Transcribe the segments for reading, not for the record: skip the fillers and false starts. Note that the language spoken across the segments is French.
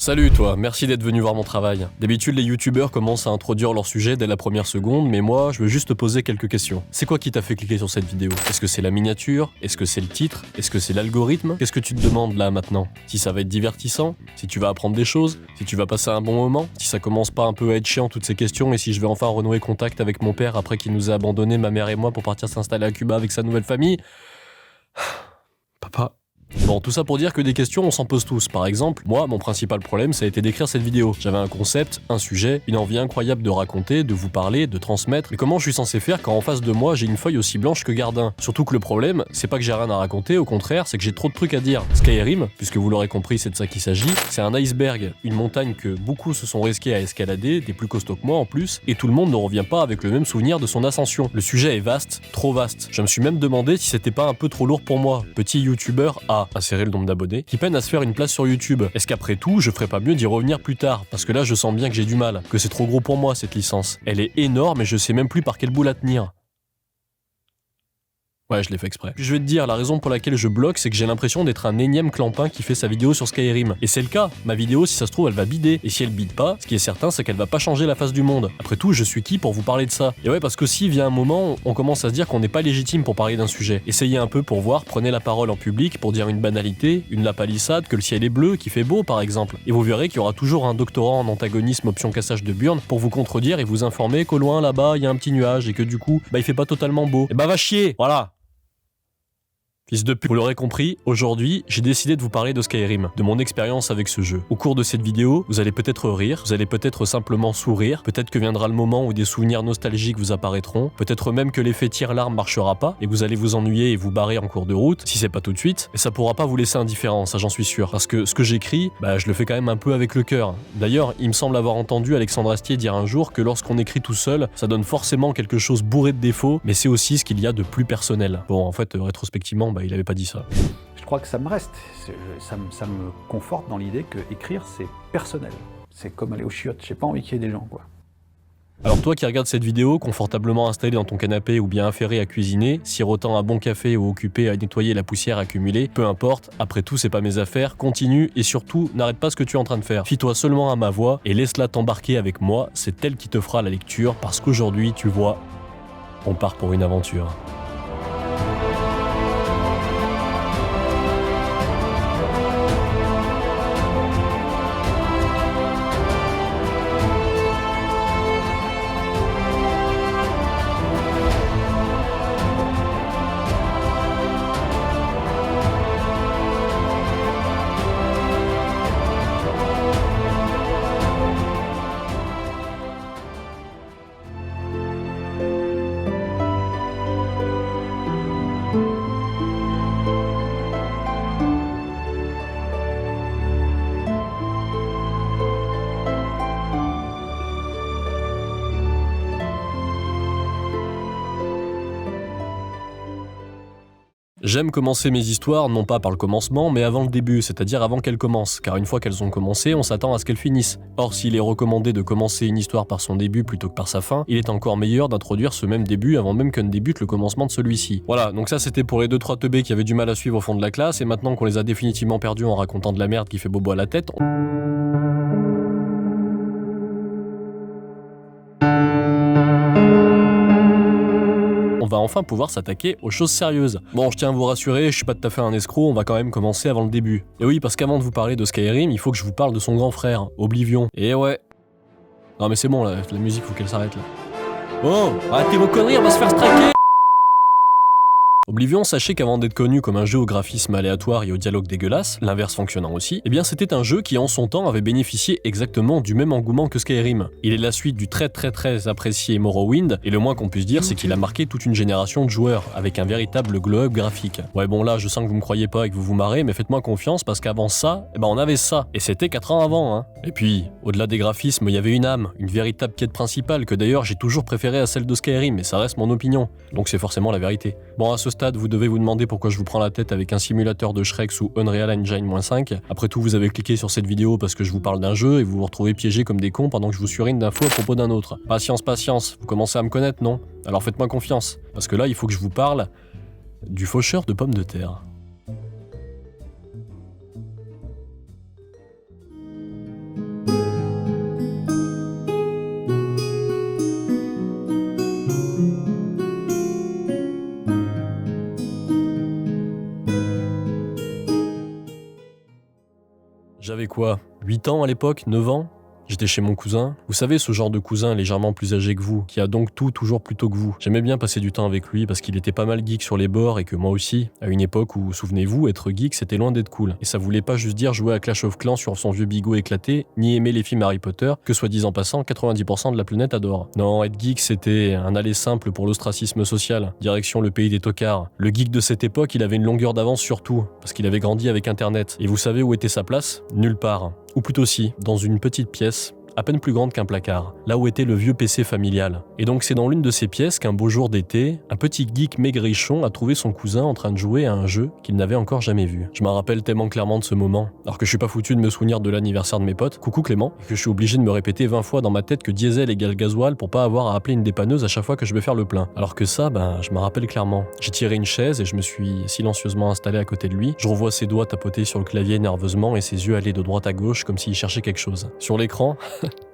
Salut toi, merci d'être venu voir mon travail. D'habitude les youtubeurs commencent à introduire leur sujet dès la première seconde, mais moi je veux juste te poser quelques questions. C'est quoi qui t'a fait cliquer sur cette vidéo? Est-ce que c'est la miniature? Est-ce que c'est le titre? Est-ce que c'est l'algorithme? Qu'est-ce que tu te demandes là maintenant? Si ça va être divertissant? Si tu vas apprendre des choses? Si tu vas passer un bon moment? Si ça commence pas un peu à être chiant toutes ces questions et si je vais enfin renouer contact avec mon père après qu'il nous a abandonnés, ma mère et moi, pour partir s'installer à Cuba avec sa nouvelle famille? Papa. Bon, tout ça pour dire que des questions, on s'en pose tous. Par exemple, moi, mon principal problème, ça a été d'écrire cette vidéo. J'avais un concept, un sujet, une envie incroyable de raconter, de vous parler, de transmettre. Mais comment je suis censé faire quand en face de moi, j'ai une feuille aussi blanche que Gardin? Surtout que le problème, c'est pas que j'ai rien à raconter, au contraire, c'est que j'ai trop de trucs à dire. Skyrim, puisque vous l'aurez compris, c'est de ça qu'il s'agit, c'est un iceberg, une montagne que beaucoup se sont risqués à escalader, des plus costauds que moi en plus, et tout le monde ne revient pas avec le même souvenir de son ascension. Le sujet est vaste, trop vaste. Je me suis même demandé si c'était pas un peu trop lourd pour moi, petit youtubeur à insérer le nombre d'abonnés, qui peine à se faire une place sur YouTube. Est-ce qu'après tout, je ferais pas mieux d'y revenir plus tard? Parce que là, je sens bien que j'ai du mal, que c'est trop gros pour moi cette licence. Elle est énorme et je sais même plus par quel bout la tenir. Ouais, je l'ai fait exprès. Je vais te dire, la raison pour laquelle je bloque, c'est que j'ai l'impression d'être un énième clampin qui fait sa vidéo sur Skyrim. Et c'est le cas. Ma vidéo, si ça se trouve, elle va bider. Et si elle bide pas, ce qui est certain, c'est qu'elle va pas changer la face du monde. Après tout, je suis qui pour vous parler de ça? Et ouais, parce que si vient un moment, on commence à se dire qu'on n'est pas légitime pour parler d'un sujet. Essayez un peu pour voir, prenez la parole en public pour dire une banalité, une lapalissade, que le ciel est bleu, qu'il fait beau par exemple. Et vous verrez qu'il y aura toujours un doctorat en antagonisme option cassage de burn pour vous contredire et vous informer qu'au loin là-bas, il y a un petit nuage et que du coup, il fait pas totalement beau. Et va chier! Voilà! Fils de pute, vous l'aurez compris, aujourd'hui, j'ai décidé de vous parler de Skyrim, de mon expérience avec ce jeu. Au cours de cette vidéo, vous allez peut-être rire, vous allez peut-être simplement sourire, peut-être que viendra le moment où des souvenirs nostalgiques vous apparaîtront, peut-être même que l'effet tire-larme marchera pas, et vous allez vous ennuyer et vous barrer en cours de route, si c'est pas tout de suite, et ça pourra pas vous laisser indifférent, ça j'en suis sûr, parce que ce que j'écris, je le fais quand même un peu avec le cœur. D'ailleurs, il me semble avoir entendu Alexandre Astier dire un jour que lorsqu'on écrit tout seul, ça donne forcément quelque chose bourré de défauts, mais c'est aussi ce qu'il y a de plus personnel. Bon, en fait, rétrospectivement, il avait pas dit ça. Je crois que ça me reste. Ça me conforte dans l'idée que écrire, c'est personnel. C'est comme aller aux chiottes. J'ai pas envie qu'il y ait des gens, quoi. Alors toi qui regardes cette vidéo, confortablement installé dans ton canapé ou bien affairé à cuisiner, sirotant un bon café ou occupé à nettoyer la poussière accumulée, peu importe, après tout c'est pas mes affaires, continue et surtout n'arrête pas ce que tu es en train de faire. Fie-toi seulement à ma voix et laisse-la t'embarquer avec moi, c'est elle qui te fera la lecture parce qu'aujourd'hui, tu vois, on part pour une aventure. J'aime commencer mes histoires non pas par le commencement, mais avant le début, c'est-à-dire avant qu'elles commencent, car une fois qu'elles ont commencé, on s'attend à ce qu'elles finissent. Or, s'il est recommandé de commencer une histoire par son début plutôt que par sa fin, il est encore meilleur d'introduire ce même début avant même qu'un débute le commencement de celui-ci. Voilà, donc ça c'était pour les 2-3 teubés qui avaient du mal à suivre au fond de la classe, et maintenant qu'on les a définitivement perdus en racontant de la merde qui fait bobo à la tête, on va enfin pouvoir s'attaquer aux choses sérieuses. Bon, je tiens à vous rassurer, je suis pas tout à fait un escroc, on va quand même commencer avant le début. Et oui, parce qu'avant de vous parler de Skyrim, il faut que je vous parle de son grand frère, Oblivion. Et ouais... Non mais c'est bon là, la musique faut qu'elle s'arrête là. Oh, arrêtez vos conneries, on va se faire striker! Oblivion, sachez qu'avant d'être connu comme un jeu au graphisme aléatoire et au dialogue dégueulasse, l'inverse fonctionnant aussi, eh bien c'était un jeu qui en son temps avait bénéficié exactement du même engouement que Skyrim. Il est la suite du très apprécié Morrowind, et le moins qu'on puisse dire c'est qu'il a marqué toute une génération de joueurs, avec un véritable glow-up graphique. Ouais bon là je sens que vous me croyez pas et que vous vous marrez, mais faites-moi confiance parce qu'avant ça, on avait ça, et c'était 4 ans avant hein. Et puis, au-delà des graphismes, il y avait une âme, une véritable quête principale que d'ailleurs j'ai toujours préférée à celle de Skyrim, mais ça reste mon opinion, donc c'est forcément la vérité. Bon à ce stade, vous devez vous demander pourquoi je vous prends la tête avec un simulateur de Shrek sous Unreal Engine -5. Après tout, vous avez cliqué sur cette vidéo parce que je vous parle d'un jeu et vous vous retrouvez piégés comme des cons pendant que je vous surine d'infos à propos d'un autre. Patience, patience, vous commencez à me connaître, non? Alors faites-moi confiance, parce que là, il faut que je vous parle du faucheur de pommes de terre. J'avais quoi, 8 ans à l'époque, 9 ans? J'étais chez mon cousin. Vous savez, ce genre de cousin légèrement plus âgé que vous, qui a donc tout toujours plus tôt que vous. J'aimais bien passer du temps avec lui parce qu'il était pas mal geek sur les bords et que moi aussi, à une époque où, souvenez-vous, être geek c'était loin d'être cool. Et ça voulait pas juste dire jouer à Clash of Clans sur son vieux bigot éclaté, ni aimer les films Harry Potter, que soit dit en passant, 90% de la planète adore. Non, être geek c'était un aller simple pour l'ostracisme social, direction le pays des tocards. Le geek de cette époque, il avait une longueur d'avance sur tout, parce qu'il avait grandi avec Internet. Et vous savez où était sa place? Nulle part. Ou plutôt si, dans une petite pièce, à peine plus grande qu'un placard, là où était le vieux PC familial. Et donc c'est dans l'une de ces pièces qu'un beau jour d'été, un petit geek maigrichon a trouvé son cousin en train de jouer à un jeu qu'il n'avait encore jamais vu. Je m'en rappelle tellement clairement de ce moment, alors que je suis pas foutu de me souvenir de l'anniversaire de mes potes, coucou Clément, et que je suis obligé de me répéter 20 fois dans ma tête que diesel égale gasoil pour pas avoir à appeler une dépanneuse à chaque fois que je vais faire le plein. Alors que ça, je me rappelle clairement. J'ai tiré une chaise et je me suis silencieusement installé à côté de lui. Je revois ses doigts tapoter sur le clavier nerveusement et ses yeux aller de droite à gauche comme s'il cherchait quelque chose. Sur l'écran,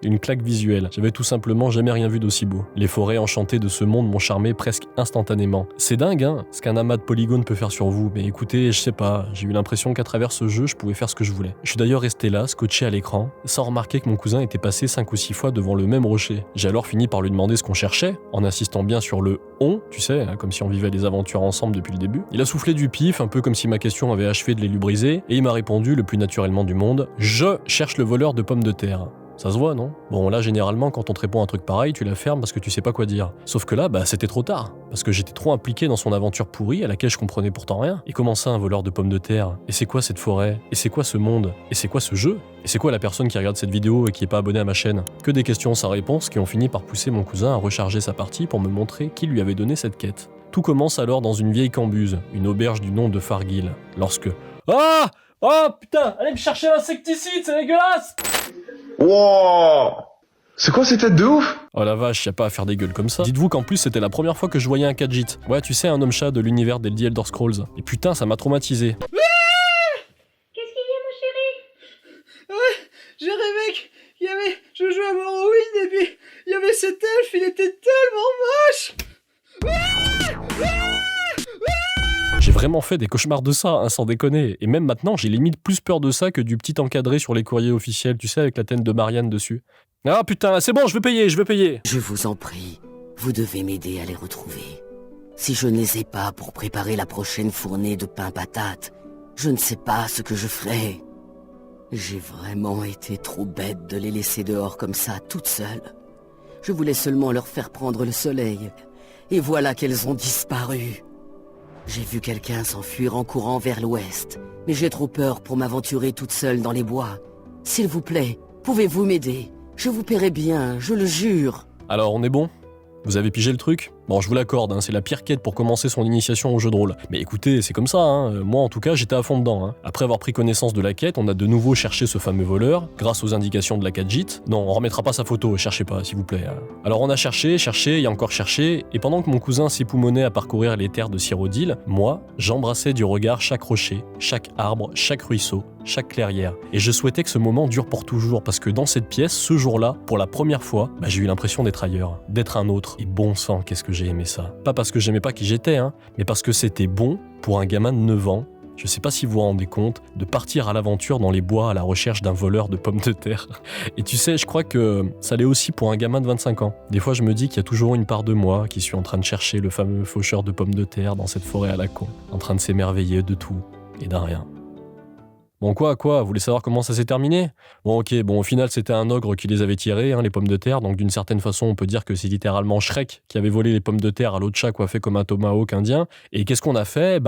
une claque visuelle. J'avais tout simplement jamais rien vu d'aussi beau. Les forêts enchantées de ce monde m'ont charmé presque instantanément. C'est dingue, hein, ce qu'un amas de polygones peut faire sur vous, mais écoutez, je sais pas, j'ai eu l'impression qu'à travers ce jeu, je pouvais faire ce que je voulais. Je suis d'ailleurs resté là, scotché à l'écran, sans remarquer que mon cousin était passé 5 ou 6 fois devant le même rocher. J'ai alors fini par lui demander ce qu'on cherchait, en insistant bien sur le « on », tu sais, hein, comme si on vivait des aventures ensemble depuis le début. Il a soufflé du pif, un peu comme si ma question avait achevé de l'élubriser, et il m'a répondu le plus naturellement du monde « Je cherche le voleur de pommes de terre ». Ça se voit, non? Bon, là, généralement, quand on te répond un truc pareil, tu la fermes parce que tu sais pas quoi dire. Sauf que là, c'était trop tard. Parce que j'étais trop impliqué dans son aventure pourrie à laquelle je comprenais pourtant rien. Et comment ça, un voleur de pommes de terre? Et c'est quoi cette forêt? Et c'est quoi ce monde? Et c'est quoi ce jeu? Et c'est quoi la personne qui regarde cette vidéo et qui est pas abonnée à ma chaîne? Que des questions sans réponse qui ont fini par pousser mon cousin à recharger sa partie pour me montrer qui lui avait donné cette quête. Tout commence alors dans une vieille cambuse, une auberge du nom de Farguil, lorsque... Ah! Oh putain! Allez me chercher l'insecticide, c'est dégueulasse! Wow! C'est quoi ces têtes de ouf? Oh la vache, y a pas à faire des gueules comme ça. Dites-vous qu'en plus c'était la première fois que je voyais un Khajiit. Ouais, tu sais, un homme-chat de l'univers des The Elder Scrolls. Et putain, ça m'a traumatisé. Qu'est-ce qu'il y a, mon chéri? Ouais, j'ai rêvé qu'il y avait... Je jouais à Morrowind et puis il y avait cet elfe, il était tellement moche. J'ai vraiment fait des cauchemars de ça, hein, sans déconner. Et même maintenant, j'ai limite plus peur de ça que du petit encadré sur les courriers officiels, tu sais, avec la tête de Marianne dessus. Ah putain, c'est bon, je vais payer. Je vous en prie, vous devez m'aider à les retrouver. Si je ne les ai pas pour préparer la prochaine fournée de pain patate, je ne sais pas ce que je ferai. J'ai vraiment été trop bête de les laisser dehors comme ça, toutes seules. Je voulais seulement leur faire prendre le soleil. Et voilà qu'elles ont disparu. J'ai vu quelqu'un s'enfuir en courant vers l'ouest, mais j'ai trop peur pour m'aventurer toute seule dans les bois. S'il vous plaît, pouvez-vous m'aider? Je vous paierai bien, je le jure. Alors, on est bon? Vous avez pigé le truc? Bon, je vous l'accorde, hein, c'est la pire quête pour commencer son initiation au jeu de rôle. Mais écoutez, c'est comme ça, hein. Moi en tout cas, j'étais à fond dedans. Hein. Après avoir pris connaissance de la quête, on a de nouveau cherché ce fameux voleur, grâce aux indications de la Khajiit. Non, on remettra pas sa photo, cherchez pas, s'il vous plaît. Alors on a cherché et encore cherché, et pendant que mon cousin s'époumonait à parcourir les terres de Cyrodiil, moi, j'embrassais du regard chaque rocher, chaque arbre, chaque ruisseau, chaque clairière. Et je souhaitais que ce moment dure pour toujours, parce que dans cette pièce, ce jour-là, pour la première fois, j'ai eu l'impression d'être ailleurs, d'être un autre. Et bon sang, qu'est-ce que j'ai aimé ça. Pas parce que j'aimais pas qui j'étais, hein, mais parce que c'était bon pour un gamin de 9 ans, je sais pas si vous vous rendez compte, de partir à l'aventure dans les bois à la recherche d'un voleur de pommes de terre. Et tu sais, je crois que ça l'est aussi pour un gamin de 25 ans. Des fois, je me dis qu'il y a toujours une part de moi qui suis en train de chercher le fameux faucheur de pommes de terre dans cette forêt à la con, en train de s'émerveiller de tout et d'un rien. Bon quoi, vous voulez savoir comment ça s'est terminé? Bon ok, au final c'était un ogre qui les avait tirés, hein, les pommes de terre, donc d'une certaine façon on peut dire que c'est littéralement Shrek qui avait volé les pommes de terre à l'autre chat coiffé comme un tomahawk indien. Et qu'est-ce qu'on a fait?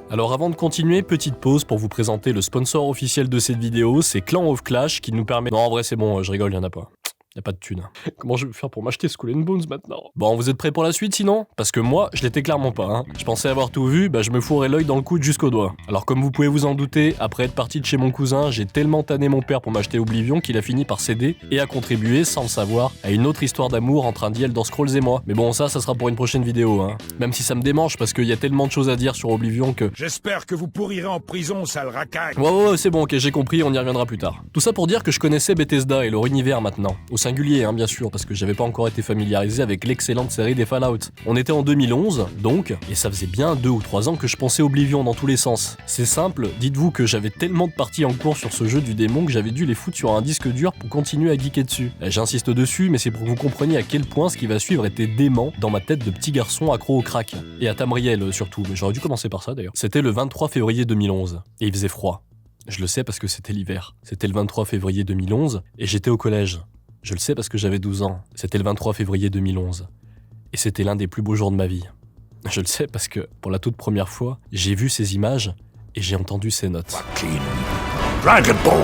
Alors avant de continuer, petite pause pour vous présenter le sponsor officiel de cette vidéo, c'est Clan of Clash qui nous permet... Non en vrai c'est bon, je rigole, y'en a pas. Y a pas de thune. Comment je vais faire pour m'acheter Skull and Bones maintenant? Bon, vous êtes prêts pour la suite sinon? Parce que moi, je l'étais clairement pas. Hein. Je pensais avoir tout vu, bah je me fourrais l'œil dans le coude jusqu'au doigt. Alors comme vous pouvez vous en douter, après être parti de chez mon cousin, j'ai tellement tanné mon père pour m'acheter Oblivion qu'il a fini par céder et a contribué, sans le savoir, à une autre histoire d'amour entre un The Elder Scrolls et moi. Mais bon, ça sera pour une prochaine vidéo. Hein. Même si ça me démange parce qu'il y a tellement de choses à dire sur Oblivion que... J'espère que vous pourrirez en prison, sale racaille. Ouais, c'est bon, ok, j'ai compris, on y reviendra plus tard. Tout ça pour dire que je connaissais Bethesda et leur univers maintenant. Au singulier, hein, bien sûr, parce que j'avais pas encore été familiarisé avec l'excellente série des Fallout. On était en 2011, donc, et ça faisait bien 2 ou 3 ans que je pensais Oblivion dans tous les sens. C'est simple, dites-vous que j'avais tellement de parties en cours sur ce jeu du démon que j'avais dû les foutre sur un disque dur pour continuer à geeker dessus. J'insiste dessus, mais c'est pour que vous compreniez à quel point ce qui va suivre était dément dans ma tête de petit garçon accro au crack. Et à Tamriel surtout, mais j'aurais dû commencer par ça d'ailleurs. C'était le 23 février 2011, et il faisait froid. Je le sais parce que c'était l'hiver. C'était le 23 février 2011, et j'étais au collège. Je le sais parce que j'avais 12 ans. C'était le 23 février 2011. Et c'était l'un des plus beaux jours de ma vie. Je le sais parce que, pour la toute première fois, j'ai vu ces images et j'ai entendu ces notes. Dragonborn.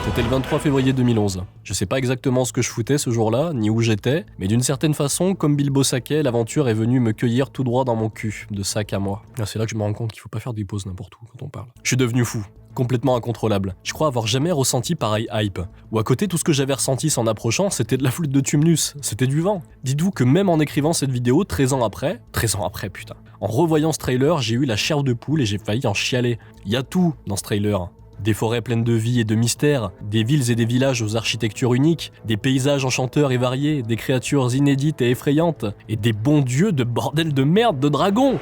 C'était le 23 février 2011. Je sais pas exactement ce que je foutais ce jour-là, ni où j'étais, mais d'une certaine façon, comme Bilbo Saquet, l'aventure est venue me cueillir tout droit dans mon cul, de sac à moi. C'est là que je me rends compte qu'il faut pas faire des pauses n'importe où quand on parle. Je suis devenu fou. Complètement incontrôlable. Je crois avoir jamais ressenti pareil hype. Ou à côté, tout ce que j'avais ressenti s'en approchant, c'était de la flûte de Tumnus, c'était du vent. Dites-vous que même en écrivant cette vidéo, 13 ans après, putain, en revoyant ce trailer, j'ai eu la chair de poule et j'ai failli en chialer. Il y a tout dans ce trailer. Des forêts pleines de vie et de mystère, des villes et des villages aux architectures uniques, des paysages enchanteurs et variés, des créatures inédites et effrayantes, et des bons dieux de bordel de merde de dragons.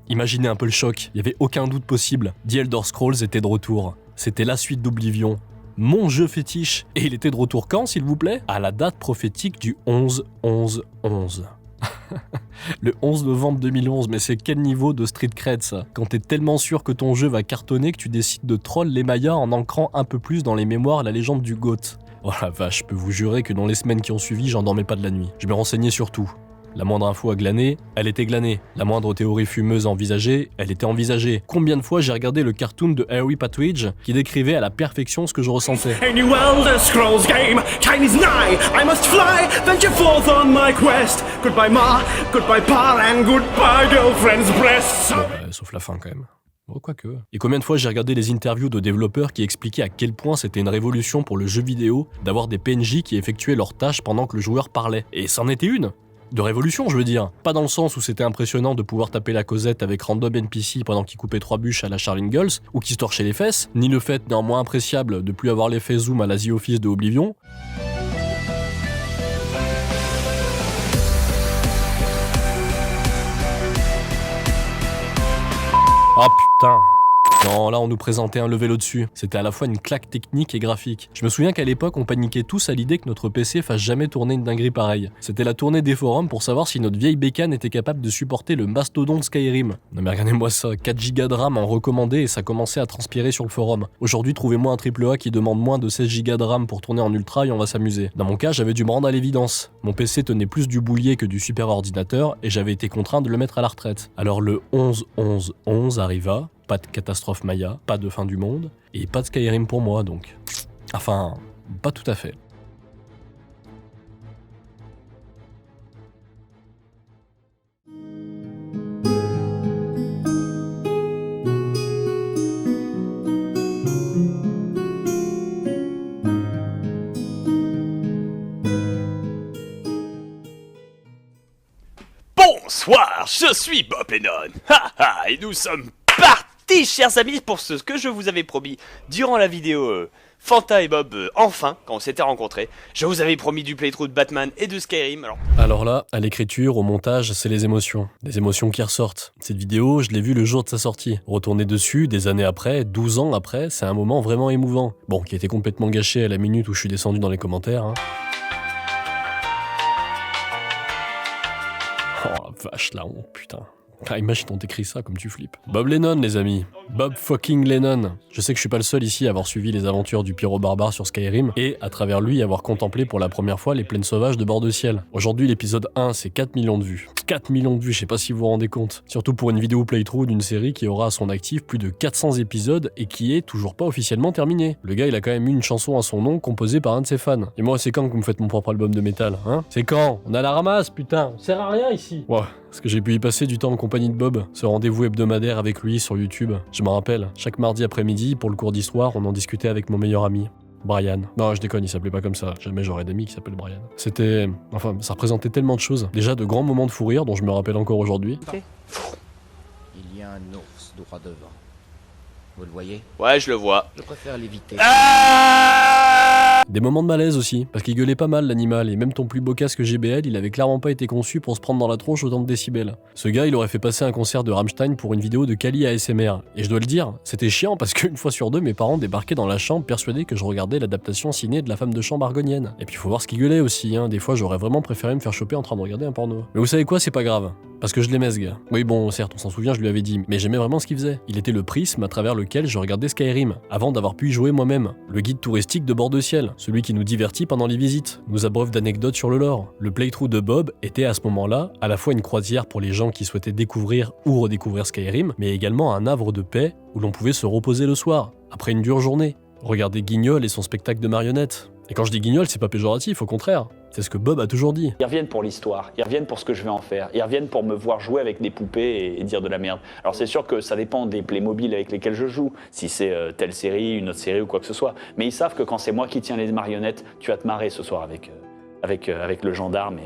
Imaginez un peu le choc, il n'y avait aucun doute possible. The Elder Scrolls était de retour. C'était la suite d'Oblivion. Mon jeu fétiche. Et il était de retour quand, s'il vous plaît? À la date prophétique du 11-11-11. Le 11 novembre 2011, mais c'est quel niveau de street cred ça? Quand t'es tellement sûr que ton jeu va cartonner que tu décides de troll les Mayas en ancrant un peu plus dans les mémoires la légende du GOAT. Oh la vache, je peux vous jurer que dans les semaines qui ont suivi, j'en dormais pas de la nuit. Je me renseignais sur tout. La moindre info à glaner, elle était glanée. La moindre théorie fumeuse à envisager, elle était envisagée. Combien de fois j'ai regardé le cartoon de Harry Patridge qui décrivait à la perfection ce que je ressentais. A new Elder Scrolls game, time is nigh, I must fly, venture forth on my quest. Goodbye Ma, goodbye Pa, and goodbye girlfriend's bless. Bon, sauf la fin quand même. Oh, quoique. Et combien de fois j'ai regardé les interviews de développeurs qui expliquaient à quel point c'était une révolution pour le jeu vidéo d'avoir des PNJ qui effectuaient leurs tâches pendant que le joueur parlait. Et c'en était une. De révolution, je veux dire. Pas dans le sens où c'était impressionnant de pouvoir taper la causette avec random NPC pendant qu'il coupait 3 bûches à la Charles Ingalls, ou qu'il se torchait les fesses, ni le fait néanmoins appréciable de plus avoir l'effet zoom à la The Office de Oblivion. Ah putain. Non, là on nous présentait un level au-dessus. C'était à la fois une claque technique et graphique. Je me souviens qu'à l'époque on paniquait tous à l'idée que notre PC fasse jamais tourner une dinguerie pareille. C'était la tournée des forums pour savoir si notre vieille bécane était capable de supporter le mastodonte Skyrim. Non mais regardez-moi ça, 4 Go de RAM en recommandé et ça commençait à transpirer sur le forum. Aujourd'hui trouvez-moi un AAA qui demande moins de 16 Go de RAM pour tourner en ultra et on va s'amuser. Dans mon cas j'avais dû me rendre à l'évidence. Mon PC tenait plus du boulier que du super ordinateur et j'avais été contraint de le mettre à la retraite. Alors le 11-11-11 arriva. Pas de catastrophe Maya, pas de fin du monde, et pas de Skyrim pour moi donc. Enfin, pas tout à fait. Bonsoir, je suis Bob Lennon. Et nous sommes partis, chers amis, pour ce que je vous avais promis durant la vidéo Fanta et Bob, enfin, quand on s'était rencontrés. Je vous avais promis du playthrough de Batman et de Skyrim, Alors là, à l'écriture, au montage, c'est les émotions. Des émotions qui ressortent. Cette vidéo, je l'ai vue le jour de sa sortie. Retourner dessus, des années après, 12 ans après, c'est un moment vraiment émouvant. Bon, qui a été complètement gâché à la minute où je suis descendu dans les commentaires, hein. Oh la vache, la honte, putain. Ah, imagine on t'écrit ça comme tu flippes. Bob Lennon, les amis. Bob fucking Lennon. Je sais que je suis pas le seul ici à avoir suivi les aventures du pyro barbare sur Skyrim et à travers lui avoir contemplé pour la première fois les plaines sauvages de bord de ciel. Aujourd'hui, l'épisode 1, c'est 4 millions de vues. 4 millions de vues, je sais pas si vous vous rendez compte. Surtout pour une vidéo playthrough d'une série qui aura à son actif plus de 400 épisodes et qui est toujours pas officiellement terminée. Le gars, il a quand même eu une chanson à son nom composée par un de ses fans. Et moi, c'est quand que vous me faites mon propre album de métal, hein? C'est quand? On a la ramasse, putain, on sert à rien ici. Ouais, parce que j'ai pu y passer du temps en compagnie de Bob, ce rendez-vous hebdomadaire avec lui sur YouTube. Je me rappelle, chaque mardi après-midi, pour le cours d'histoire, on en discutait avec mon meilleur ami. Brian. Non, je déconne, il s'appelait pas comme ça. Jamais j'aurais d'amis qui s'appellent Brian. C'était... Enfin, ça représentait tellement de choses. Déjà, de grands moments de fou rire dont je me rappelle encore aujourd'hui. Il y a un ours droit devant. Vous le voyez? Ouais, je le vois. Je préfère l'éviter. Des moments de malaise aussi, parce qu'il gueulait pas mal l'animal, et même ton plus beau casque JBL, il avait clairement pas été conçu pour se prendre dans la tronche autant de décibels. Ce gars, il aurait fait passer un concert de Rammstein pour une vidéo de Kali ASMR, et je dois le dire, c'était chiant parce qu'une fois sur deux, mes parents débarquaient dans la chambre persuadés que je regardais l'adaptation ciné de La femme de chambre argonienne. Et puis faut voir ce qu'il gueulait aussi, hein. Des fois j'aurais vraiment préféré me faire choper en train de regarder un porno. Mais vous savez quoi, c'est pas grave. Parce que je l'aimais ce gars. Oui bon, certes, on s'en souvient, je lui avais dit, mais j'aimais vraiment ce qu'il faisait. Il était le prisme à travers lequel je regardais Skyrim, avant d'avoir pu y jouer moi-même. Le guide touristique de bord de ciel, celui qui nous divertit pendant les visites, nous abreuve d'anecdotes sur le lore. Le playthrough de Bob était à ce moment-là à la fois une croisière pour les gens qui souhaitaient découvrir ou redécouvrir Skyrim, mais également un havre de paix où l'on pouvait se reposer le soir, après une dure journée. Regarder Guignol et son spectacle de marionnettes. Et quand je dis Guignol, c'est pas péjoratif, au contraire. C'est ce que Bob a toujours dit. Ils reviennent pour l'histoire, ils reviennent pour ce que je vais en faire, ils reviennent pour me voir jouer avec des poupées et dire de la merde. Alors c'est sûr que ça dépend des Playmobil avec lesquels je joue, si c'est telle série, une autre série ou quoi que ce soit. Mais ils savent que quand c'est moi qui tiens les marionnettes, tu vas te marrer ce soir avec le gendarme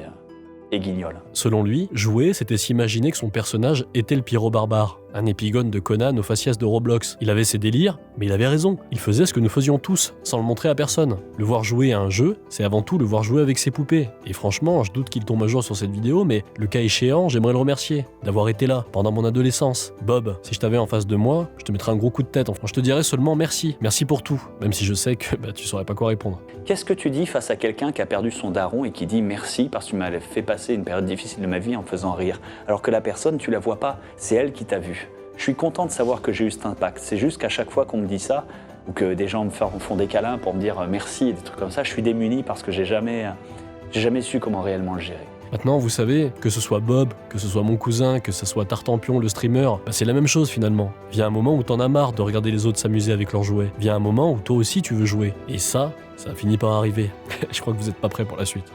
et Guignol. Selon lui, jouer, c'était s'imaginer que son personnage était le pyro barbare. Un épigone de Conan au faciès de Roblox. Il avait ses délires, mais il avait raison. Il faisait ce que nous faisions tous, sans le montrer à personne. Le voir jouer à un jeu, c'est avant tout le voir jouer avec ses poupées. Et franchement, je doute qu'il tombe à jour sur cette vidéo, mais le cas échéant, j'aimerais le remercier d'avoir été là, pendant mon adolescence. Bob, si je t'avais en face de moi, je te mettrais un gros coup de tête. Enfin, je te dirais seulement merci. Merci pour tout, même si je sais que tu saurais pas quoi répondre. Qu'est-ce que tu dis face à quelqu'un qui a perdu son daron et qui dit merci parce que tu m'avais fait passer une période difficile de ma vie en me faisant rire, alors que la personne, tu la vois pas, c'est elle qui t'a vu. Je suis content de savoir que j'ai eu cet impact. C'est juste qu'à chaque fois qu'on me dit ça, ou que des gens me font des câlins pour me dire merci et des trucs comme ça, je suis démuni parce que j'ai jamais su comment réellement le gérer. Maintenant, vous savez, que ce soit Bob, que ce soit mon cousin, que ce soit Tartampion le streamer, c'est la même chose finalement. Vient un moment où t'en as marre de regarder les autres s'amuser avec leurs jouets. Vient un moment où toi aussi tu veux jouer. Et ça finit par arriver. Je crois que vous êtes pas prêts pour la suite.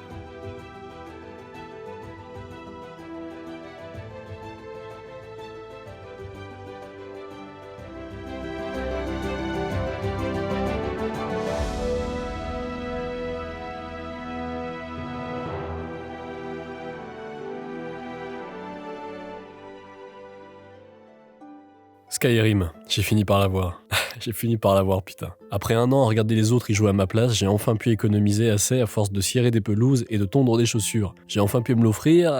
Skyrim, j'ai fini par l'avoir. J'ai fini par l'avoir, putain. Après un an à regarder les autres y jouer à ma place, j'ai enfin pu économiser assez à force de cirer des pelouses et de tondre des chaussures. J'ai enfin pu me l'offrir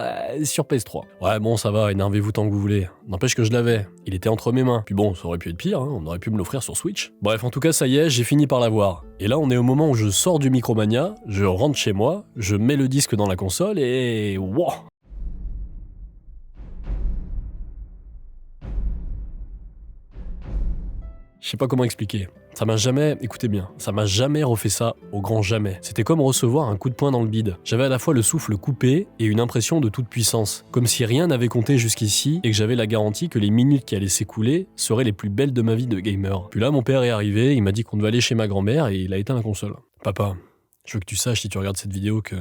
sur PS3. Ouais bon ça va, énervez-vous tant que vous voulez. N'empêche que je l'avais, il était entre mes mains. Puis bon, ça aurait pu être pire, hein, on aurait pu me l'offrir sur Switch. Bref, en tout cas ça y est, j'ai fini par l'avoir. Et là on est au moment où je sors du Micromania, je rentre chez moi, je mets le disque dans la console et... wow. Je sais pas comment expliquer. Ça m'a jamais, écoutez bien, ça m'a jamais refait ça au grand jamais. C'était comme recevoir un coup de poing dans le bide. J'avais à la fois le souffle coupé et une impression de toute puissance. Comme si rien n'avait compté jusqu'ici et que j'avais la garantie que les minutes qui allaient s'écouler seraient les plus belles de ma vie de gamer. Puis là, mon père est arrivé, il m'a dit qu'on devait aller chez ma grand-mère et il a éteint la console. Papa, je veux que tu saches si tu regardes cette vidéo que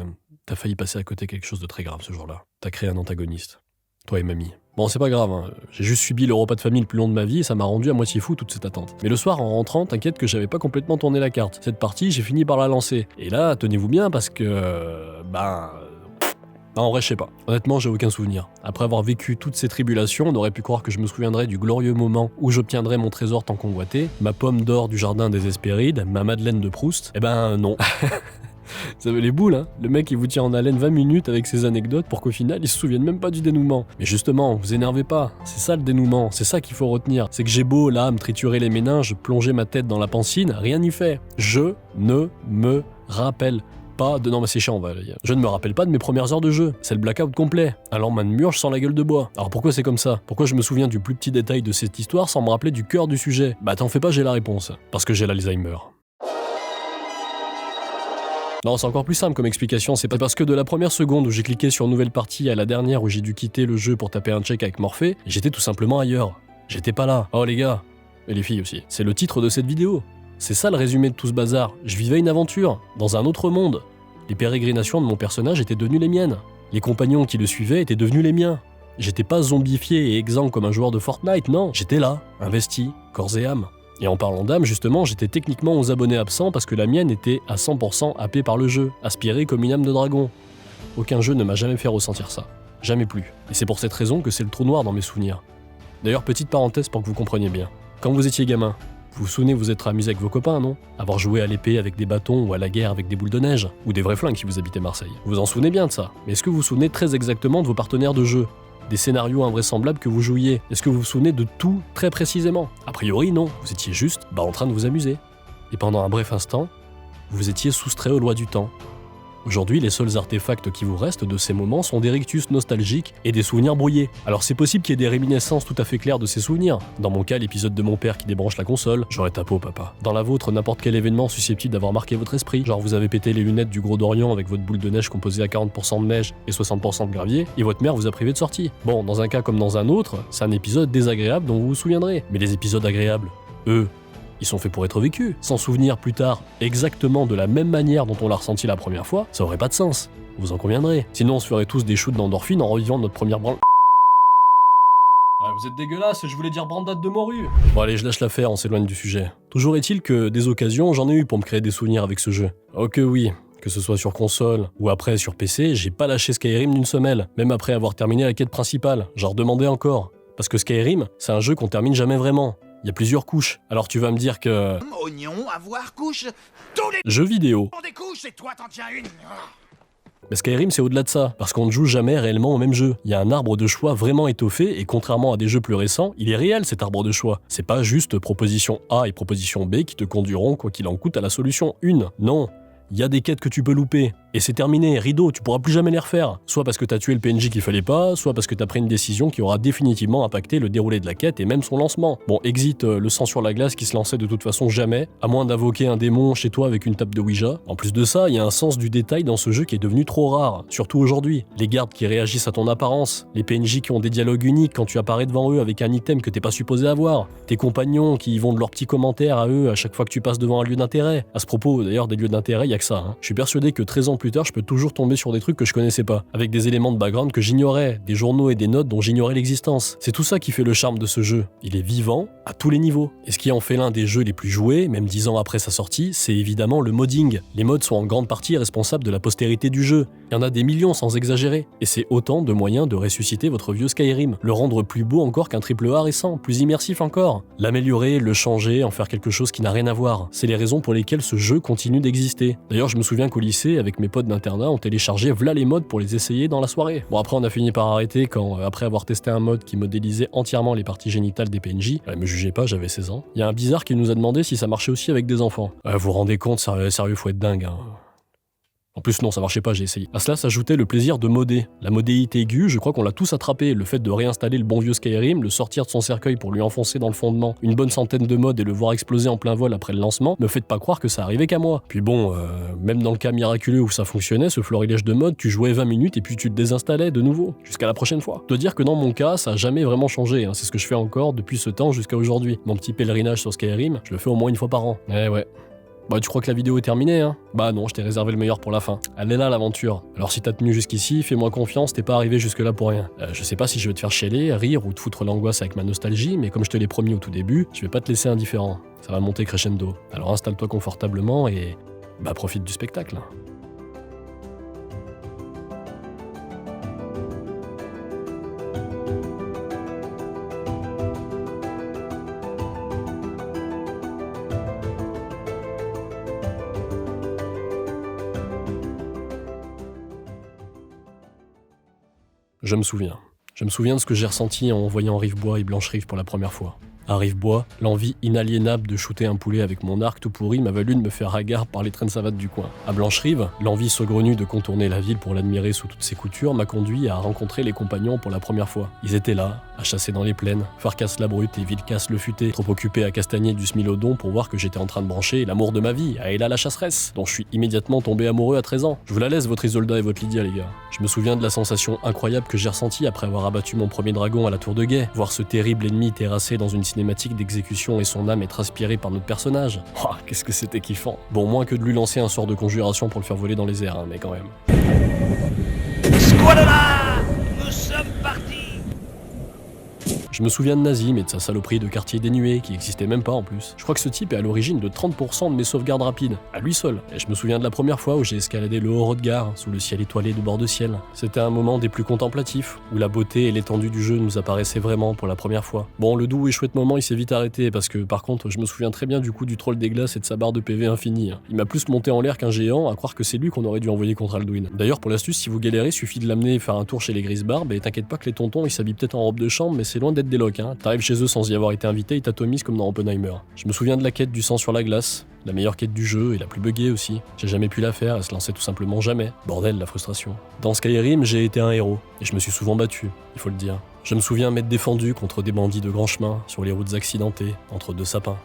t'as failli passer à côté quelque chose de très grave ce jour-là. T'as créé un antagoniste. Toi et mamie. Bon, c'est pas grave, hein. J'ai juste subi le repas de famille le plus long de ma vie et ça m'a rendu à moitié fou toute cette attente. Mais le soir, en rentrant, t'inquiète que j'avais pas complètement tourné la carte. Cette partie, j'ai fini par la lancer. Et là, tenez-vous bien parce que... en vrai, je sais pas. Honnêtement, j'ai aucun souvenir. Après avoir vécu toutes ces tribulations, on aurait pu croire que je me souviendrais du glorieux moment où j'obtiendrais mon trésor tant convoité, ma pomme d'or du jardin des Hespérides, ma Madeleine de Proust. Eh ben non. Ça veut les boules, hein. Le mec il vous tient en haleine 20 minutes avec ses anecdotes pour qu'au final il se souvienne même pas du dénouement. Mais justement, vous énervez pas, c'est ça le dénouement, c'est ça qu'il faut retenir. C'est que j'ai beau là me triturer les méninges, plonger ma tête dans la pancine, rien n'y fait. Je ne me rappelle pas. pas de... Non mais c'est chiant, je ne me rappelle pas de mes premières heures de jeu. C'est le blackout complet. Un lendemain de murge sans la gueule de bois. Alors pourquoi c'est comme ça? Pourquoi je me souviens du plus petit détail de cette histoire sans me rappeler du cœur du sujet? Bah t'en fais pas, j'ai la réponse. Parce que j'ai l'Alzheimer. Non, c'est encore plus simple comme explication, c'est pas parce que de la première seconde où j'ai cliqué sur nouvelle partie à la dernière où j'ai dû quitter le jeu pour taper un check avec Morphée, j'étais tout simplement ailleurs. J'étais pas là. Oh les gars, et les filles aussi. C'est le titre de cette vidéo. C'est ça le résumé de tout ce bazar. Je vivais une aventure, dans un autre monde. Les pérégrinations de mon personnage étaient devenues les miennes. Les compagnons qui le suivaient étaient devenus les miens. J'étais pas zombifié et exempt comme un joueur de Fortnite, non. J'étais là, investi, corps et âme. Et en parlant d'âme, justement, j'étais techniquement aux abonnés absents parce que la mienne était à 100% happée par le jeu, aspirée comme une âme de dragon. Aucun jeu ne m'a jamais fait ressentir ça. Jamais plus. Et c'est pour cette raison que c'est le trou noir dans mes souvenirs. D'ailleurs, petite parenthèse pour que vous compreniez bien. Quand vous étiez gamin, vous vous souvenez vous être amusé avec vos copains, non? Avoir joué à l'épée avec des bâtons ou à la guerre avec des boules de neige, ou des vrais flingues si vous habitez Marseille. Vous vous en souvenez bien de ça. Mais est-ce que vous vous souvenez très exactement de vos partenaires de jeu? Des scénarios invraisemblables que vous jouiez? Est-ce que vous vous souvenez de tout très précisément? A priori non, vous étiez juste en train de vous amuser. Et pendant un bref instant, vous étiez soustrait aux lois du temps. Aujourd'hui, les seuls artefacts qui vous restent de ces moments sont des rictus nostalgiques et des souvenirs brouillés. Alors c'est possible qu'il y ait des réminiscences tout à fait claires de ces souvenirs. Dans mon cas, l'épisode de mon père qui débranche la console, j'aurais ta peau papa. Dans la vôtre, n'importe quel événement susceptible d'avoir marqué votre esprit. Genre vous avez pété les lunettes du Gros d'Orient avec votre boule de neige composée à 40% de neige et 60% de gravier, et votre mère vous a privé de sortie. Bon, dans un cas comme dans un autre, c'est un épisode désagréable dont vous vous souviendrez. Mais les épisodes agréables, eux, ils sont faits pour être vécus. S'en souvenir plus tard exactement de la même manière dont on l'a ressenti la première fois, ça aurait pas de sens. Vous en conviendrez. Sinon on se ferait tous des shoots d'endorphine en revivant notre première branle. Ouais, vous êtes dégueulasse, je voulais dire brandade de morue. Bon allez, je lâche l'affaire, on s'éloigne du sujet. Toujours est-il que des occasions, j'en ai eu pour me créer des souvenirs avec ce jeu. Oh que oui, que ce soit sur console ou après sur PC, j'ai pas lâché Skyrim d'une semelle, même après avoir terminé la quête principale. J'en redemandais encore. Parce que Skyrim, c'est un jeu qu'on termine jamais vraiment. Il y a plusieurs couches. Alors tu vas me dire que... Oignon, avoir, couche, tous les... Jeux vidéo. des couches et toi t'en tiens une. Mais Skyrim c'est au-delà de ça, parce qu'on ne joue jamais réellement au même jeu. Il y a un arbre de choix vraiment étoffé, et contrairement à des jeux plus récents, il est réel cet arbre de choix. C'est pas juste proposition A et proposition B qui te conduiront, quoi qu'il en coûte, à la solution 1. Non. Il y a des quêtes que tu peux louper, et c'est terminé, rideau, tu pourras plus jamais les refaire. Soit parce que t'as tué le PNJ qu'il fallait pas, soit parce que t'as pris une décision qui aura définitivement impacté le déroulé de la quête et même son lancement. Bon, exit le sang sur la glace qui se lançait de toute façon jamais, à moins d'invoquer un démon chez toi avec une table de Ouija. En plus de ça, il y a un sens du détail dans ce jeu qui est devenu trop rare, surtout aujourd'hui. Les gardes qui réagissent à ton apparence, les PNJ qui ont des dialogues uniques quand tu apparais devant eux avec un item que t'es pas supposé avoir, tes compagnons qui vont de leurs petits commentaires à eux à chaque fois que tu passes devant un lieu d'intérêt. À ce propos, d'ailleurs, des lieux d'intérêt, il y a que ça, hein. Je suis persuadé que 13 ans plus tard, je peux toujours tomber sur des trucs que je connaissais pas, avec des éléments de background que j'ignorais, des journaux et des notes dont j'ignorais l'existence. C'est tout ça qui fait le charme de ce jeu. Il est vivant à tous les niveaux. Et ce qui en fait l'un des jeux les plus joués, même 10 ans après sa sortie, c'est évidemment le modding. Les mods sont en grande partie responsables de la postérité du jeu. Il y en a des millions sans exagérer. Et c'est autant de moyens de ressusciter votre vieux Skyrim, le rendre plus beau encore qu'un AAA récent, plus immersif encore. L'améliorer, le changer, en faire quelque chose qui n'a rien à voir. C'est les raisons pour lesquelles ce jeu continue d'exister. D'ailleurs, je me souviens qu'au lycée, avec mes potes d'internat, on téléchargeait v'là les mods pour les essayer dans la soirée. Bon, après on a fini par arrêter quand, après avoir testé un mod qui modélisait entièrement les parties génitales des PNJ, me jugez pas, j'avais 16 ans, il y a un bizarre qui nous a demandé si ça marchait aussi avec des enfants. Vous vous rendez compte, sérieux, faut être dingue, hein. En plus non, ça marchait pas, j'ai essayé. À cela s'ajoutait le plaisir de modder. La modéité aiguë, je crois qu'on l'a tous attrapé. Le fait de réinstaller le bon vieux Skyrim, le sortir de son cercueil pour lui enfoncer dans le fondement une bonne centaine de mods et le voir exploser en plein vol après le lancement, me fait pas croire que ça arrivait qu'à moi. Puis bon, même dans le cas miraculeux où ça fonctionnait, ce florilège de mods, tu jouais 20 minutes et puis tu te désinstallais de nouveau, jusqu'à la prochaine fois. Je dois dire que dans mon cas, ça a jamais vraiment changé, hein. C'est ce que je fais encore depuis ce temps jusqu'à aujourd'hui. Mon petit pèlerinage sur Skyrim, je le fais au moins une fois par an. Eh ouais. Bah tu crois que la vidéo est terminée, hein? Bah non, je t'ai réservé le meilleur pour la fin. Elle est là l'aventure. Alors si t'as tenu jusqu'ici, fais-moi confiance, t'es pas arrivé jusque là pour rien. Je sais pas si je vais te faire chialer, rire ou te foutre l'angoisse avec ma nostalgie, mais comme je te l'ai promis au tout début, je vais pas te laisser indifférent. Ça va monter crescendo. Alors installe-toi confortablement et... bah profite du spectacle. Je me souviens. Je me souviens de ce que j'ai ressenti en voyant Rivebois et Blanche-Rive pour la première fois. Arrive bois, l'envie inaliénable de shooter un poulet avec mon arc tout pourri m'a valu de me faire hagard par les traînes savates du coin. À Blancherive, l'envie saugrenue de contourner la ville pour l'admirer sous toutes ses coutures m'a conduit à rencontrer les compagnons pour la première fois. Ils étaient là, à chasser dans les plaines, Farcasse la brute et Vilcasse le futé, trop occupés à castagner du smilodon pour voir que j'étais en train de brancher l'amour de ma vie, à Ella la chasseresse, dont je suis immédiatement tombé amoureux à 13 ans. Je vous la laisse, votre Isolda et votre Lydia, les gars. Je me souviens de la sensation incroyable que j'ai ressentie après avoir abattu mon premier dragon à la tour de guet, voir ce terrible ennemi terrassé dans une cinématique d'exécution et son âme être aspirée par notre personnage. Oh, qu'est-ce que c'était kiffant. Bon, moins que de lui lancer un sort de conjuration pour le faire voler dans les airs, hein, mais quand même. Squadra, nous sommes partis. Je me souviens de Nazim et de sa saloperie de quartier dénué, qui existait même pas en plus. Je crois que ce type est à l'origine de 30% de mes sauvegardes rapides, à lui seul. Et je me souviens de la première fois où j'ai escaladé le haut Rodgar, sous le ciel étoilé de bord de ciel. C'était un moment des plus contemplatifs, où la beauté et l'étendue du jeu nous apparaissaient vraiment pour la première fois. Bon, le doux et chouette moment, il s'est vite arrêté, parce que par contre, je me souviens très bien du coup du troll des glaces et de sa barre de PV infinie. Il m'a plus monté en l'air qu'un géant, à croire que c'est lui qu'on aurait dû envoyer contre Alduin. D'ailleurs, pour l'astuce, si vous galérez, suffit de l'amener faire un tour chez les grises barbes, et t'inquiète pas que les tontons, ils s'habillent peut-être en robe de chambre, mais c'est loin d'être des locs, hein. T'arrives chez eux sans y avoir été invité, ils t'atomisent comme dans Oppenheimer. Je me souviens de la quête du sang sur la glace, la meilleure quête du jeu et la plus buggée aussi. J'ai jamais pu la faire, elle se lançait tout simplement jamais. Bordel, la frustration. Dans Skyrim, j'ai été un héros, et je me suis souvent battu, il faut le dire. Je me souviens m'être défendu contre des bandits de grand chemin, sur les routes accidentées, entre deux sapins.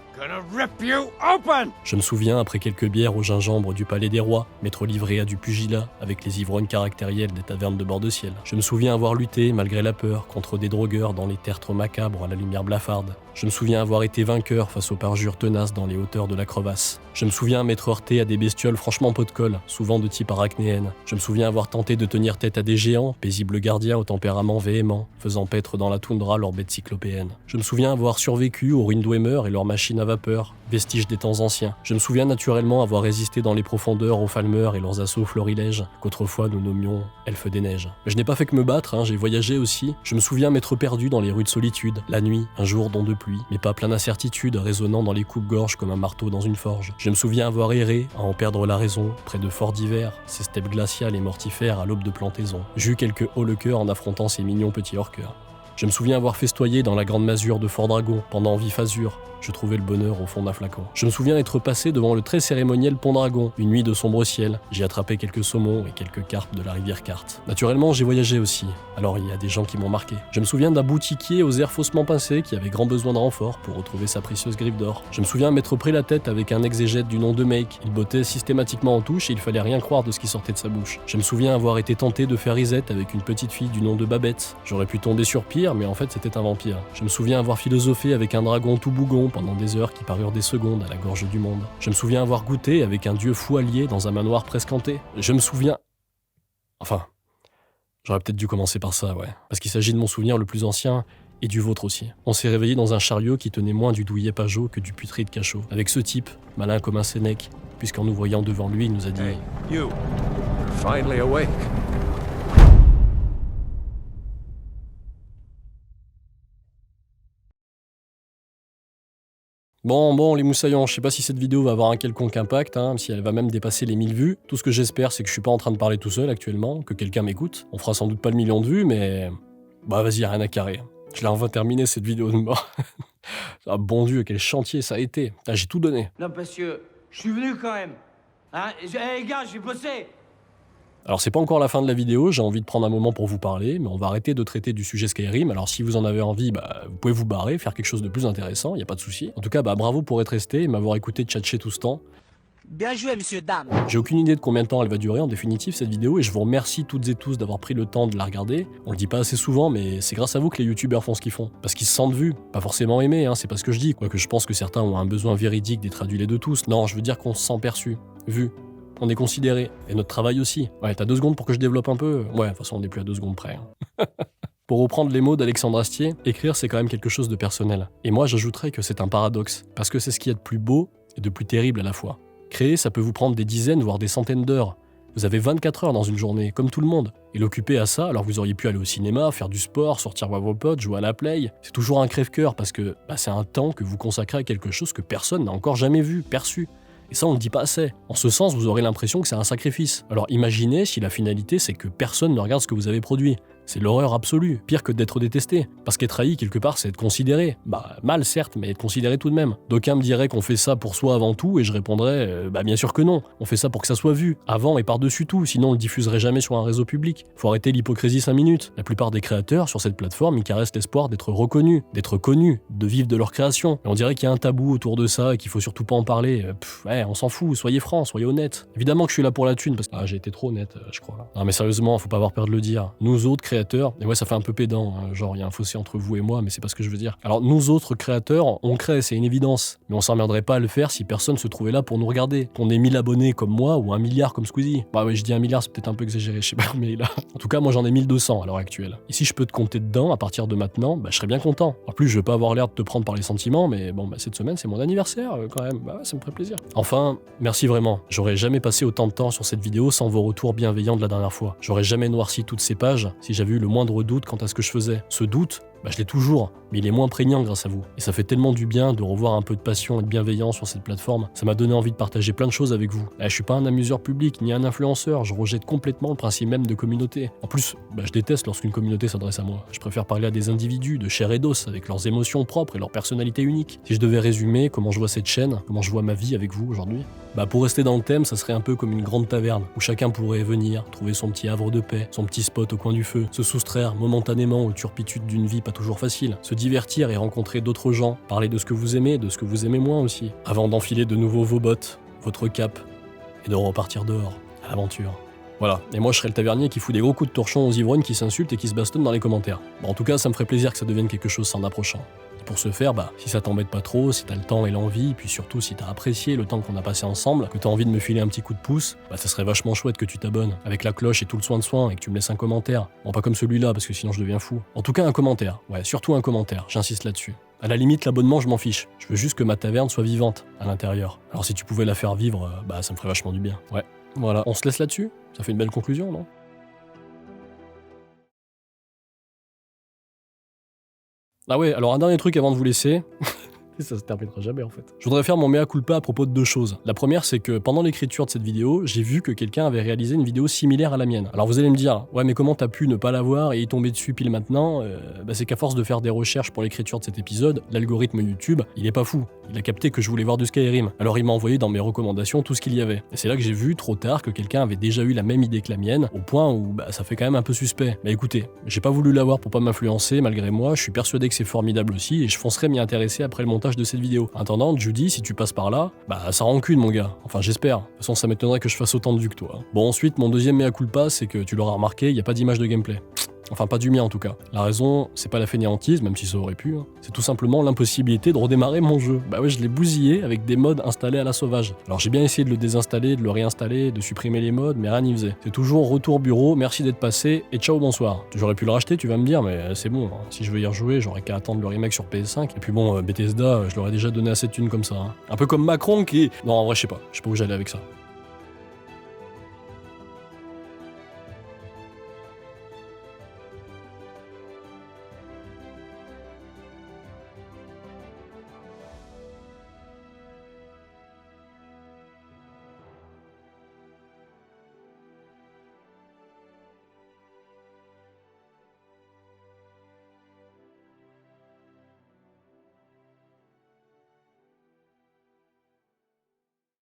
Je me souviens, après quelques bières au gingembre du Palais des Rois, m'être livré à du pugilat avec les ivrognes caractériels des tavernes de bord de ciel. Je me souviens avoir lutté, malgré la peur, contre des drogueurs dans les tertres macabres à la lumière blafarde. Je me souviens avoir été vainqueur face aux parjures tenaces dans les hauteurs de la crevasse. Je me souviens m'être heurté à des bestioles franchement pot de colle, souvent de type arachnéenne. Je me souviens avoir tenté de tenir tête à des géants, paisibles gardiens au tempérament véhément, faisant paître dans la toundra leurs bêtes cyclopéennes. Je me souviens avoir survécu aux Windwhammer et leurs machines à vapeur, vestiges des temps anciens. Je me souviens naturellement avoir résisté dans les profondeurs aux Falmer et leurs assauts florilèges, qu'autrefois nous nommions Elfes des Neiges. Mais je n'ai pas fait que me battre, hein, j'ai voyagé aussi. Je me souviens m'être perdu dans les rues de solitude, la nuit, un jour don de pluie, mes pas pleins d'incertitude résonnant dans les coupes-gorges comme un marteau dans une forge. Je me souviens avoir erré, à en perdre la raison, près de forts d'hiver, ces steppes glaciales et mortifères à l'aube de plantaison. J'eus quelques hauts le cœur en affrontant ces mignons petits orqueurs. Je me souviens avoir festoyé dans la grande masure de Fort Dragon, pendant Vif Azur. Je trouvais le bonheur au fond d'un flacon. Je me souviens être passé devant le très cérémoniel Pont Dragon, une nuit de sombre ciel. J'ai attrapé quelques saumons et quelques carpes de la rivière Carte. Naturellement, j'ai voyagé aussi. Alors il y a des gens qui m'ont marqué. Je me souviens d'un boutiquier aux airs faussement pincés qui avait grand besoin de renfort pour retrouver sa précieuse griffe d'or. Je me souviens m'être pris la tête avec un exégète du nom de Make. Il bottait systématiquement en touche et il fallait rien croire de ce qui sortait de sa bouche. Je me souviens avoir été tenté de faire Isette avec une petite fille du nom de Babette. J'aurais pu tomber sur pire, mais en fait c'était un vampire. Je me souviens avoir philosophé avec un dragon tout bougon pendant des heures qui parurent des secondes à la gorge du monde. Je me souviens avoir goûté avec un dieu fou allié dans un manoir presque hanté. Je me souviens... Enfin, j'aurais peut-être dû commencer par ça, ouais. Parce qu'il s'agit de mon souvenir le plus ancien et du vôtre aussi. On s'est réveillé dans un chariot qui tenait moins du douillet Pajot que du putré de cachot. Avec ce type, malin comme un Sénèque, puisqu'en nous voyant devant lui, il nous a dit... Hey, you, you're finally awake. Bon, les moussaillons, je sais pas si cette vidéo va avoir un quelconque impact, hein, si elle va même dépasser les 1000 vues. Tout ce que j'espère, c'est que je suis pas en train de parler tout seul actuellement, que quelqu'un m'écoute. On fera sans doute pas le million de vues, mais... Bah vas-y, rien à carrer. Je l'ai enfin terminé cette vidéo de mort. Ah bon Dieu, quel chantier ça a été. Ah, j'ai tout donné. Non, parce que je suis venu quand même. Hein, les gars, j'ai bossé. Alors c'est pas encore la fin de la vidéo, j'ai envie de prendre un moment pour vous parler, mais on va arrêter de traiter du sujet Skyrim, alors si vous en avez envie, bah, vous pouvez vous barrer, faire quelque chose de plus intéressant, y a pas de souci. En tout cas, bah, bravo pour être resté et m'avoir écouté tchatcher tout ce temps. Bien joué, monsieur, dame. J'ai aucune idée de combien de temps elle va durer en définitive cette vidéo, et je vous remercie toutes et tous d'avoir pris le temps de la regarder. On le dit pas assez souvent, mais c'est grâce à vous que les youtubeurs font ce qu'ils font. Parce qu'ils se sentent vus, pas forcément aimés, hein, c'est pas ce que je dis, quoique je pense que certains ont un besoin véridique d'être adulés de tous. Non, je veux dire qu'on se sent perçu, vu. On est considéré, et notre travail aussi. Ouais, t'as 2 secondes pour que je développe un peu? Ouais, de toute façon, on n'est plus à 2 secondes près. Hein. Pour reprendre les mots d'Alexandre Astier, écrire c'est quand même quelque chose de personnel. Et moi, j'ajouterais que c'est un paradoxe, parce que c'est ce qu'il y a de plus beau et de plus terrible à la fois. Créer, ça peut vous prendre des dizaines, voire des centaines d'heures. Vous avez 24 heures dans une journée, comme tout le monde. Et l'occuper à ça, alors vous auriez pu aller au cinéma, faire du sport, sortir voir vos potes, jouer à la play, c'est toujours un crève-cœur, parce que c'est un temps que vous consacrez à quelque chose que personne n'a encore jamais vu, perçu. Et ça, on le dit pas assez. En ce sens, vous aurez l'impression que c'est un sacrifice. Alors imaginez si la finalité, c'est que personne ne regarde ce que vous avez produit. C'est l'horreur absolue, pire que d'être détesté. Parce qu'être haï, quelque part, c'est être considéré. Bah, mal certes, mais être considéré tout de même. D'aucuns me diraient qu'on fait ça pour soi avant tout, et je répondrais, bah bien sûr que non. On fait ça pour que ça soit vu, avant et par-dessus tout, sinon on le diffuserait jamais sur un réseau public. Faut arrêter l'hypocrisie 5 minutes. La plupart des créateurs sur cette plateforme, ils caressent l'espoir d'être reconnus, d'être connus, de vivre de leur création. Et on dirait qu'il y a un tabou autour de ça et qu'il faut surtout pas en parler. Ouais, on s'en fout, soyez francs, soyez honnêtes. Évidemment que je suis là pour la thune, parce que j'ai été trop honnête, je crois. Là. Non mais sérieusement, faut pas avoir peur de le dire. Nous autres créateurs, et ouais ça fait un peu pédant, hein, genre il y a un fossé entre vous et moi, mais c'est pas ce que je veux dire. Alors nous autres créateurs, on crée, c'est une évidence, mais on s'emmerderait pas à le faire si personne se trouvait là pour nous regarder. Qu'on ait 1000 abonnés comme moi ou 1 milliard comme Squeezie. Bah ouais, je dis 1 milliard, c'est peut-être un peu exagéré, je sais pas, mais là. En tout cas, moi j'en ai 1200 à l'heure actuelle. Et si je peux te compter dedans à partir de maintenant, bah je serais bien content. En plus, je veux pas avoir l'air de te prendre par les sentiments, mais bon, bah cette semaine c'est mon anniversaire quand même, bah ça me ferait plaisir. Enfin, merci vraiment. J'aurais jamais passé autant de temps sur cette vidéo sans vos retours bienveillants de la dernière fois. J'aurais jamais noirci toutes ces pages si j'avais eu le moindre doute quant à ce que je faisais. Ce doute, bah je l'ai toujours, mais il est moins prégnant grâce à vous. Et ça fait tellement du bien de revoir un peu de passion et de bienveillance sur cette plateforme. Ça m'a donné envie de partager plein de choses avec vous. Je suis pas un amuseur public ni un influenceur, je rejette complètement le principe même de communauté. En plus, bah je déteste lorsqu'une communauté s'adresse à moi. Je préfère parler à des individus de chair et d'os avec leurs émotions propres et leur personnalité unique. Si je devais résumer comment je vois cette chaîne, comment je vois ma vie avec vous aujourd'hui, bah pour rester dans le thème, ça serait un peu comme une grande taverne où chacun pourrait venir, trouver son petit havre de paix, son petit spot au coin du feu, se soustraire momentanément aux turpitudes d'une vie pas toujours facile, se divertir et rencontrer d'autres gens, parler de ce que vous aimez, de ce que vous aimez moins aussi, avant d'enfiler de nouveau vos bottes, votre cape, et de repartir dehors, à l'aventure. Voilà, et moi je serais le tavernier qui fout des gros coups de torchon aux ivrognes qui s'insultent et qui se bastonnent dans les commentaires. Bon, en tout cas, ça me ferait plaisir que ça devienne quelque chose s'en approchant. Et pour ce faire, bah, si ça t'embête pas trop, si t'as le temps et l'envie, puis surtout si t'as apprécié le temps qu'on a passé ensemble, que t'as envie de me filer un petit coup de pouce, bah ça serait vachement chouette que tu t'abonnes, avec la cloche et tout le soin et que tu me laisses un commentaire. Bon, pas comme celui-là, parce que sinon je deviens fou. En tout cas, un commentaire. Ouais, surtout un commentaire, j'insiste là-dessus. À la limite, l'abonnement, je m'en fiche. Je veux juste que ma taverne soit vivante, à l'intérieur. Alors si tu pouvais la faire vivre, bah ça me ferait vachement du bien. Ouais. Voilà, on se laisse là-dessus? Ça fait une belle conclusion, non? Ah ouais, alors un dernier truc avant de vous laisser. Ça se terminera jamais en fait. Je voudrais faire mon mea culpa à propos de deux choses. La première, c'est que pendant l'écriture de cette vidéo, j'ai vu que quelqu'un avait réalisé une vidéo similaire à la mienne. Alors vous allez me dire, ouais mais comment t'as pu ne pas la voir et y tomber dessus pile maintenant? Bah c'est qu'à force de faire des recherches pour l'écriture de cet épisode, l'algorithme YouTube, il est pas fou. Il a capté que je voulais voir du Skyrim. Alors il m'a envoyé dans mes recommandations tout ce qu'il y avait. Et c'est là que j'ai vu, trop tard, que quelqu'un avait déjà eu la même idée que la mienne, au point où bah ça fait quand même un peu suspect. Mais écoutez, j'ai pas voulu la voir pour pas m'influencer, malgré moi, je suis persuadé que c'est formidable aussi, et je foncerai m'y intéresser après le montage de cette vidéo. En attendant, Judy, si tu passes par là, bah ça rancune mon gars. Enfin j'espère. De toute façon ça m'étonnerait que je fasse autant de vues que toi. Bon ensuite, mon deuxième mea culpa, c'est que tu l'auras remarqué, il n'y a pas d'image de gameplay. Enfin pas du mien en tout cas. La raison, c'est pas la fainéantise, même si ça aurait pu, hein. C'est tout simplement l'impossibilité de redémarrer mon jeu. Bah ouais, je l'ai bousillé avec des mods installés à la sauvage. Alors j'ai bien essayé de le désinstaller, de le réinstaller, de supprimer les mods, mais rien n'y faisait. C'est toujours retour bureau, merci d'être passé, et ciao bonsoir. J'aurais pu le racheter, tu vas me dire, mais c'est bon, hein. Si je veux y rejouer, j'aurais qu'à attendre le remake sur PS5, et puis bon, Bethesda, je leur ai déjà donné assez de thunes comme ça. Hein. Un peu comme Macron qui... Non en vrai je sais pas où j'allais avec ça.